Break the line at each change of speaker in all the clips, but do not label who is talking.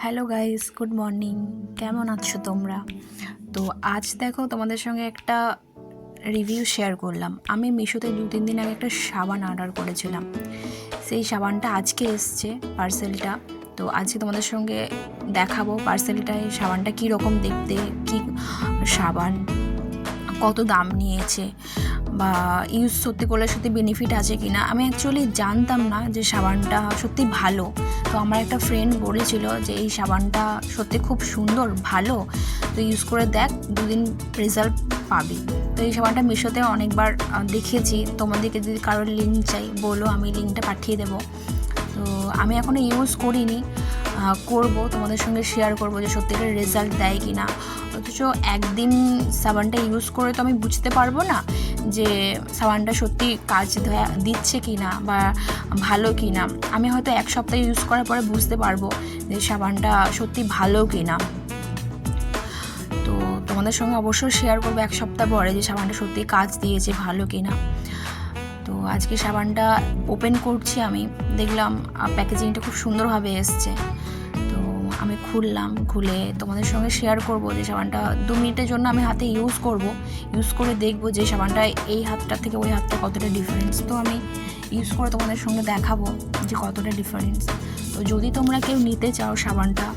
Hello guys, good morning. কেমন আছো তোমরা? তো আজ দেখো তোমাদের সঙ্গে একটা রিভিউ শেয়ার করলাম। আমি মিশোতে 2-3 দিন আগে একটা সাবান অর্ডার করেছিলাম। সেই সাবানটা আজকে এসছে, পার্সেলটা। তো আজকে তোমাদের সঙ্গে দেখাবো পার্সেলটায় সাবানটা কীরকম দেখতে, কী সাবান, কত দাম নিয়েছে, বা ইউজ সত্যি করলে সত্যি বেনিফিট আছে কি না। আমি অ্যাকচুয়ালি জানতাম না যে সাবানটা সত্যি ভালো। তো আমার একটা ফ্রেন্ড বলেছিল যে এই সাবানটা সত্যি খুব সুন্দর, ভালো, তো ইউজ করে দেখ, 2 দিন রেজাল্ট পাবি। তো এই সাবানটা মিশোতে অনেকবার দেখেছি। তোমাদেরকে যদি কারোর লিঙ্ক চাই বলো, আমি লিঙ্কটা পাঠিয়ে দেবো। তো আমি এখনও ইউজ করিনি, করব, তোমাদের সঙ্গে শেয়ার করব যে সত্যিকার রেজাল্ট দেয় কি না। অথচ একদিন সাবানটা ইউজ করে তো আমি বুঝতে পারবো না যে সাবানটা সত্যি কাজ দিচ্ছে কি না বা ভালো কি না। আমি হয়তো 1 সপ্তাহ ইউজ করার পরে বুঝতে পারবো যে সাবানটা সত্যি ভালো কি না। তো তোমাদের সঙ্গে অবশ্যই শেয়ার করবো 1 সপ্তাহ পরে যে সাবানটা সত্যি কাজ দিয়েছে, ভালো কি না। তো আজকে সাবানটা ওপেন করছি, আমি দেখলাম প্যাকেজিংটা খুব সুন্দরভাবে এসছে। তো আমি খুললাম, খুলে তোমাদের সঙ্গে শেয়ার করব যে সাবানটা 2 মিনিটের জন্য আমি হাতে ইউজ করে দেখব যে সাবানটা এই হাতটা থেকে ওই হাতটা কতটা ডিফারেন্স। তো আমি ইউজ করে তোমাদের সঙ্গে দেখাবো যে কতটা ডিফারেন্স। তো যদি তোমরা কেউ নিতে চাও সাবানটা,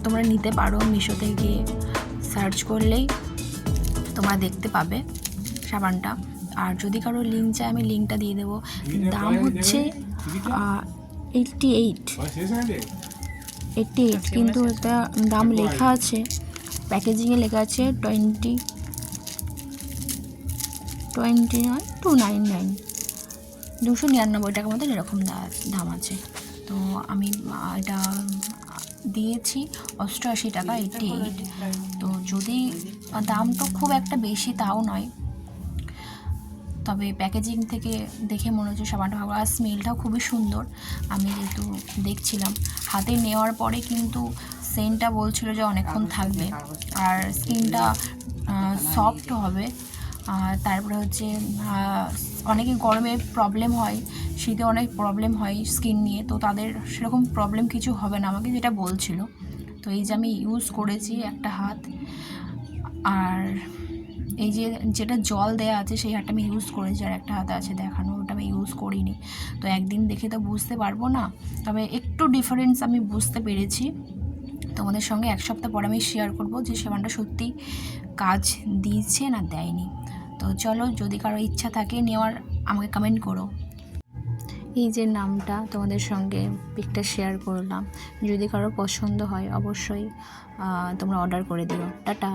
তোমরা নিতে পারো। মিশোতে গিয়ে সার্চ করলেই তোমরা দেখতে পাবে সাবানটা। আর যদি কারো লিঙ্ক চাই, আমি লিঙ্কটা দিয়ে দেবো। দাম হচ্ছে 88, কিন্তু একটা দাম লেখা আছে, প্যাকেজিংয়ে লেখা আছে 299, 299 টাকার মতো এরকম দাম আছে। তো আমি এটা দিয়েছি 88 টাকা, 88। তো যদি দাম তো খুব একটা বেশি তাও নয়, তবে প্যাকেজিং থেকে দেখে মনে হচ্ছে সাবানটা ভালো। আর স্মেলটাও খুবই সুন্দর। আমি যেহেতু দেখছিলাম, হাতে নেওয়ার পরে কিন্তু সেন্টটা বলছিল যে অনেকক্ষণ থাকবে, আর স্কিনটা সফট হবে। তারপরে হচ্ছে অনেকে গরমে প্রবলেম হয়, শীতে অনেক প্রবলেম হয় স্কিন নিয়ে, তো তাদের সেরকম প্রবলেম কিছু হবে না, আমাকে যেটা বলছিল। তো এই যে আমি ইউজ করেছি একটা হাত, আর এই যে যেটা জল দেয়া আছে সেই হাতটা আমি ইউজ করেছি, আর একটা হাতে আছে দেখানো, ওটা আমি ইউজ করিনি। তো একদিন দেখে তো বুঝতে পারবো না, তবে একটু ডিফারেন্স আমি বুঝতে পেরেছি। তোমাদের সঙ্গে 1 সপ্তাহ পর আমি শেয়ার করব যে সাবানটা সত্যি কাজ দিয়েছে না দেয়নি। তো চলো, যদি কারো ইচ্ছা থাকে নেওয়ার, আমাকে কমেন্ট করো। এই যে নামটা তোমাদের সঙ্গে পিকটা শেয়ার করলাম, যদি কারো পছন্দ হয় অবশ্যই তোমরা অর্ডার করে দিও। টাটা।